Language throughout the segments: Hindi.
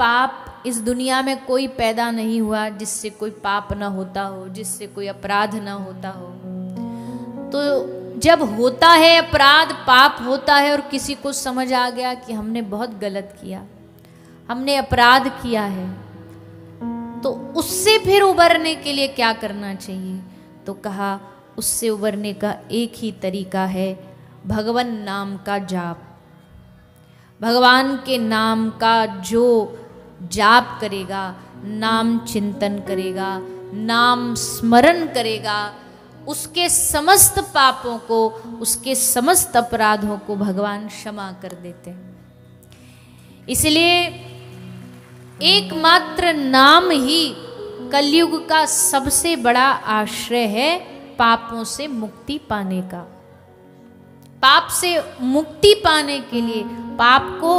पाप इस दुनिया में कोई पैदा नहीं हुआ जिससे कोई पाप ना होता हो, जिससे कोई अपराध ना होता हो। तो जब होता है अपराध, पाप होता है और किसी को समझ आ गया कि हमने बहुत गलत किया, हमने अपराध किया है, तो उससे फिर उबरने के लिए क्या करना चाहिए? तो कहा उससे उबरने का एक ही तरीका है, भगवान नाम का जाप। भगवान के नाम का जो जाप करेगा, नाम चिंतन करेगा, नाम स्मरण करेगा, उसके समस्त पापों को, उसके समस्त अपराधों को भगवान क्षमा कर देते हैं। इसलिए एकमात्र नाम ही कलयुग का सबसे बड़ा आश्रय है पापों से मुक्ति पाने का। पाप से मुक्ति पाने के लिए, पाप को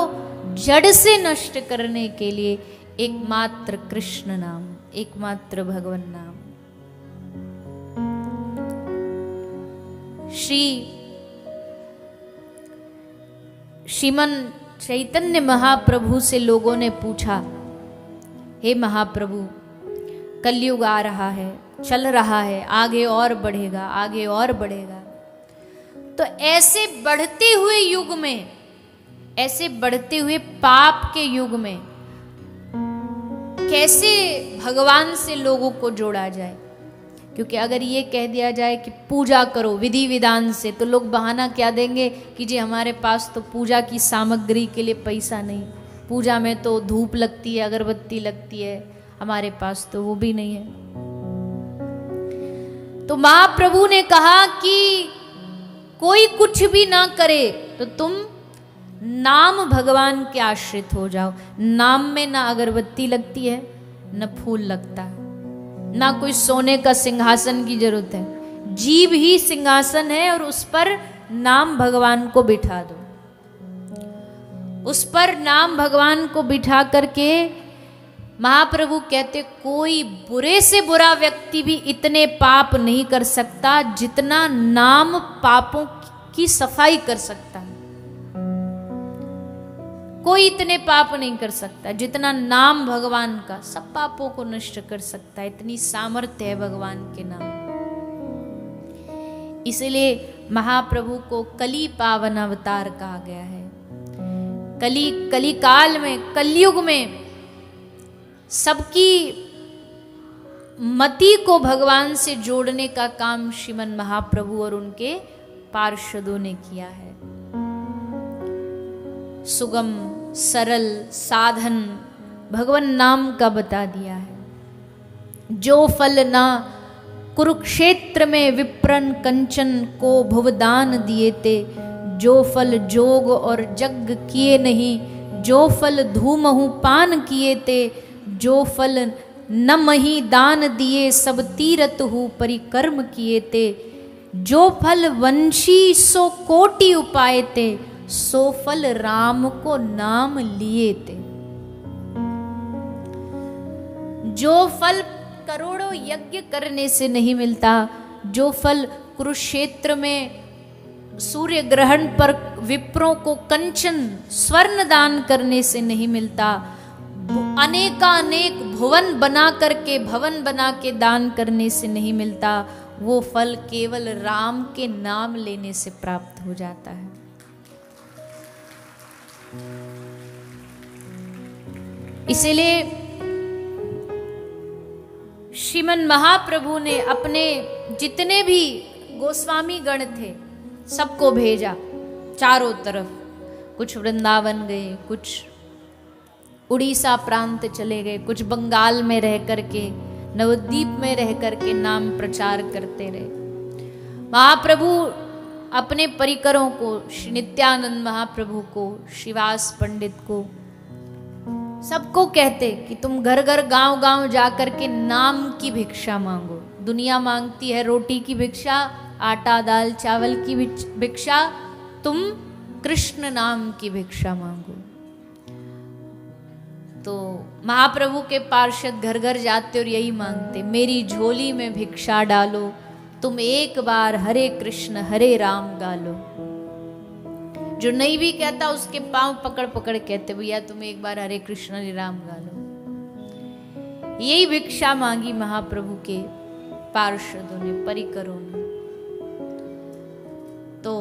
जड़ से नष्ट करने के लिए एकमात्र कृष्ण नाम, एकमात्र भगवान नाम। श्रीमन चैतन्य महाप्रभु से लोगों ने पूछा, हे महाप्रभु, कलयुग आ रहा है, चल रहा है, आगे और बढ़ेगा, आगे और बढ़ेगा, तो ऐसे बढ़ते हुए युग में, ऐसे बढ़ते हुए पाप के युग में कैसे भगवान से लोगों को जोड़ा जाए? क्योंकि अगर ये कह दिया जाए कि पूजा करो विधि विधान से, तो लोग बहाना क्या देंगे कि जी हमारे पास तो पूजा की सामग्री के लिए पैसा नहीं, पूजा में तो धूप लगती है, अगरबत्ती लगती है, हमारे पास तो वो भी नहीं है। तो महाप्रभु ने कहा कि कोई कुछ भी ना करे तो तुम नाम भगवान के आश्रित हो जाओ। नाम में ना अगरबत्ती लगती है, न फूल लगता है, ना कोई सोने का सिंहासन की जरूरत है, जीव ही सिंहासन है और उस पर नाम भगवान को बिठा दो। उस पर नाम भगवान को बिठा करके महाप्रभु कहते, कोई बुरे से बुरा व्यक्ति भी इतने पाप नहीं कर सकता जितना नाम पापों की सफाई कर सकता है। कोई इतने पाप नहीं कर सकता जितना नाम भगवान का सब पापों को नष्ट कर सकता है। इतनी सामर्थ्य है भगवान के नाम। इसलिए महाप्रभु को कली पावन अवतार कहा गया है। कली काल में, कलयुग में सबकी मति को भगवान से जोड़ने का काम श्रीमन महाप्रभु और उनके पार्षदों ने किया है। सुगम सरल साधन भगवान नाम का बता दिया है। जो फल ना कुरुक्षेत्र में विप्रन कंचन को भुवदान दिए ते, जो फल जोग और जग किए नहीं, जो फल धूमहु पान किए ते, जो फल न मही दान दिए सब तीरथ हु परिकर्म किए ते, जो फल वंशी सो कोटि उपाय ते, सो फल राम को नाम लिए थे। जो फल करोड़ों यज्ञ करने से नहीं मिलता, जो फल कुरुक्षेत्र में सूर्य ग्रहण पर विप्रों को कंचन स्वर्ण दान करने से नहीं मिलता, अनेकानेक भुवन बना करके, भवन बना के दान करने से नहीं मिलता, वो फल केवल राम के नाम लेने से प्राप्त हो जाता है। इसलिए श्रीमन महाप्रभु ने अपने जितने भी गोस्वामी गण थे सबको भेजा चारों तरफ। कुछ वृंदावन गए, कुछ उड़ीसा प्रांत चले गए, कुछ बंगाल में रह करके, नवद्वीप में रह करके नाम प्रचार करते रहे। महाप्रभु अपने परिकरों को, श्री नित्यानंद महाप्रभु को, श्रीवास पंडित को, सबको कहते कि तुम घर घर गांव गांव जाकर के नाम की भिक्षा मांगो। दुनिया मांगती है रोटी की भिक्षा, आटा दाल चावल की भिक्षा, तुम कृष्ण नाम की भिक्षा मांगो। तो महाप्रभु के पार्षद घर घर जाते और यही मांगते, मेरी झोली में भिक्षा डालो, तुम एक बार हरे कृष्ण हरे राम गा लो। जो नहीं भी कहता उसके पांव पकड़ पकड़ कहते भैया तुम एक बार हरे कृष्ण हरे राम गा लो। यही भिक्षा मांगी महाप्रभु के पार्षदों ने, परिकरों ने। तो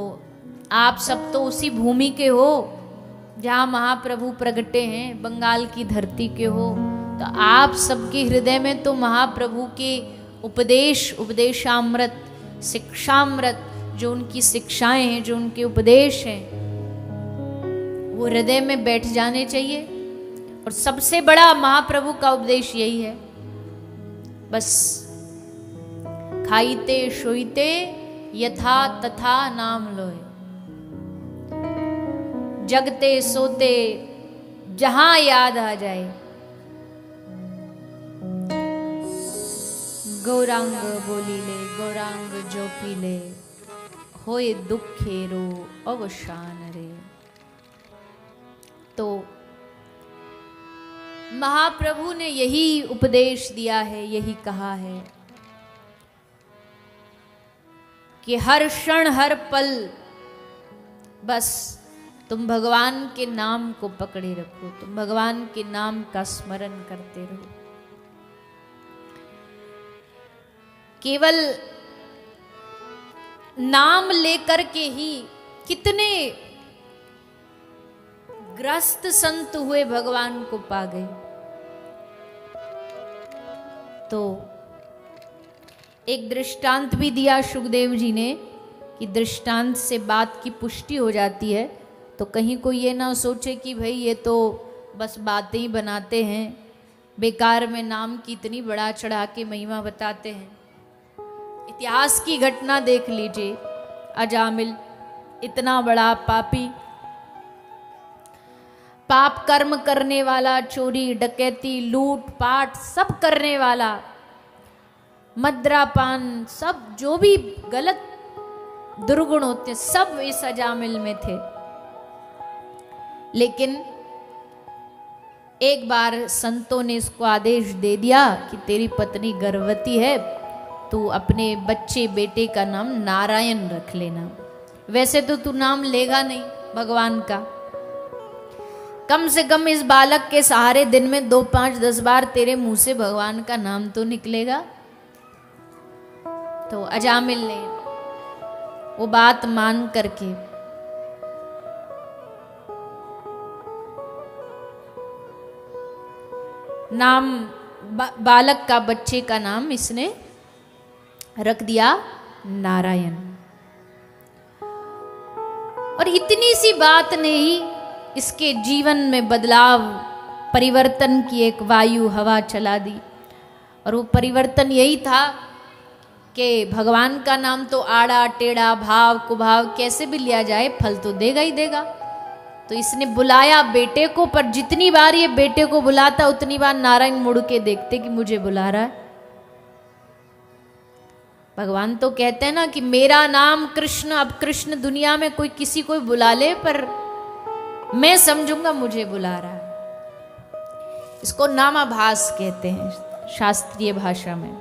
आप सब तो उसी भूमि के हो जहाँ महाप्रभु प्रगटे हैं, बंगाल की धरती के हो। तो आप सबके हृदय में तो महाप्रभु के उपदेश, उपदेशामृत, शिक्षामृत, जो उनकी शिक्षाएं हैं, जो उनके उपदेश हैं, वो हृदय में बैठ जाने चाहिए। और सबसे बड़ा महाप्रभु का उपदेश यही है, बस खाइते सोइते यथा तथा नाम लोए, जगते सोते जहां याद आ जाए, गौरांग बोली ले, गौरांग जो पी ले, होए दुखेरो अवसान रे। तो महाप्रभु ने यही उपदेश दिया है, यही कहा है कि हर क्षण हर पल बस तुम भगवान के नाम को पकड़े रखो, तुम भगवान के नाम का स्मरण करते रहो। केवल नाम लेकर के ही कितने ग्रस्त संत हुए, भगवान को पा गए। तो एक दृष्टांत भी दिया सुखदेव जी ने कि दृष्टांत से बात की पुष्टि हो जाती है। तो कहीं कोई ये ना सोचे कि भाई ये तो बस बातें ही बनाते हैं, बेकार में नाम की इतनी बढ़ा चढ़ा के महिमा बताते हैं। इतिहास की घटना देख लीजिए, अजामिल इतना बड़ा पापी, पाप कर्म करने वाला, चोरी डकैती लूट पाट सब करने वाला, मद्रापान, सब जो भी गलत दुर्गुण होते सब इस अजामिल में थे। लेकिन एक बार संतों ने इसको आदेश दे दिया कि तेरी पत्नी गर्भवती है, तू अपने बच्चे बेटे का नाम नारायण रख लेना। वैसे तो तू नाम लेगा नहीं भगवान का, कम से कम इस बालक के सहारे दिन में 2, 5, 10 बार तेरे मुंह से भगवान का नाम तो निकलेगा। तो अजामिल ने वो बात मान करके नाम बालक का, बच्चे का नाम इसने रख दिया नारायण। और इतनी सी बात ने ही इसके जीवन में बदलाव, परिवर्तन की एक वायु हवा चला दी। और वो परिवर्तन यही था कि भगवान का नाम तो आड़ा टेढ़ा भाव कुभाव कैसे भी लिया जाए, फल तो देगा ही देगा। तो इसने बुलाया बेटे को, पर जितनी बार ये बेटे को बुलाता उतनी बार नारायण मुड़ के देखते कि मुझे बुला रहा है। भगवान तो कहते हैं ना कि मेरा नाम कृष्ण, अब कृष्ण दुनिया में कोई किसी को बुला ले पर मैं समझूंगा मुझे बुला रहा है। इसको नामाभास कहते हैं शास्त्रीय भाषा में,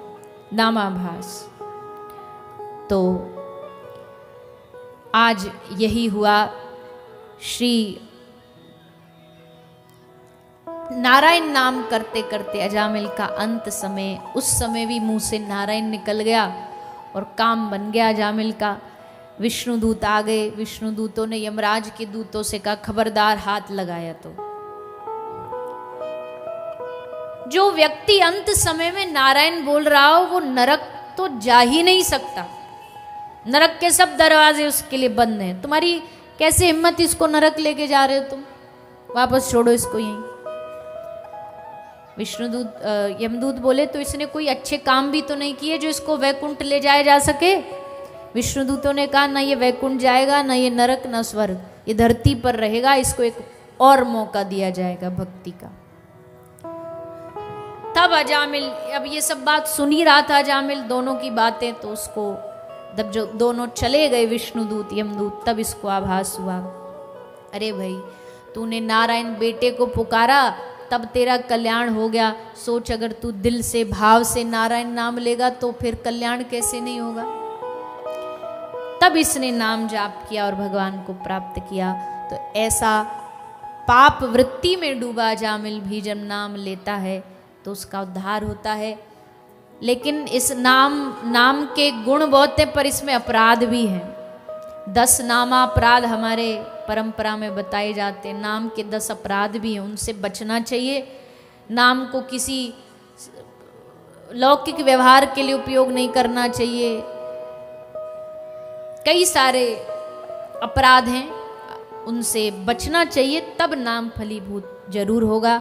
नामाभास। तो आज यही हुआ। श्री नारायण नाम करते करते अजामिल का अंत समय, उस समय भी मुंह से नारायण निकल गया और काम बन गया अजामिल का। विष्णु दूत आ गए, विष्णु दूतों ने यमराज के दूतों से कहा खबरदार हाथ लगाया तो। जो व्यक्ति अंत समय में नारायण बोल रहा हो वो नरक तो जा ही नहीं सकता, नरक के सब दरवाजे उसके लिए बंद हैं। तुम्हारी कैसे हिम्मत, इसको नरक लेके जा रहे हो तुम, वापस छोड़ो इसको यहीं। विष्णुदूत यमदूत बोले तो इसने कोई अच्छे काम भी तो नहीं किए जो इसको वैकुंठ ले जाया जा सके। विष्णुदूतों ने कहा ना ये वैकुंठ जाएगा, ना ये नरक, ना स्वर्ग, ये धरती पर रहेगा, इसको एक और मौका दिया जाएगा भक्ति का। तब अजामिल, अब ये सब बात सुन ही रहा था अजामिल, दोनों की बातें, तो उसको जब जो दोनों चले गए विष्णुदूत यमदूत, तब इसको आभास हुआ, अरे भाई तूने नारायण बेटे को पुकारा तब तेरा कल्याण हो गया। सोच अगर तू दिल से भाव से नारायण नाम लेगा तो फिर कल्याण कैसे नहीं होगा। तब इसने नाम जाप किया और भगवान को प्राप्त किया। तो ऐसा पाप वृत्ति में डूबा जामिल भी जब नाम लेता है तो उसका उद्धार होता है। लेकिन इस नाम के गुण बहुत हैं, पर इसमें अपराध भी हैं। 10 नामा अपराध हमारे परंपरा में बताए जाते हैं। नाम के 10 अपराध भी हैं, उनसे बचना चाहिए। नाम को किसी लौकिक व्यवहार के लिए उपयोग नहीं करना चाहिए। कई सारे अपराध हैं, उनसे बचना चाहिए, तब नाम फलीभूत जरूर होगा।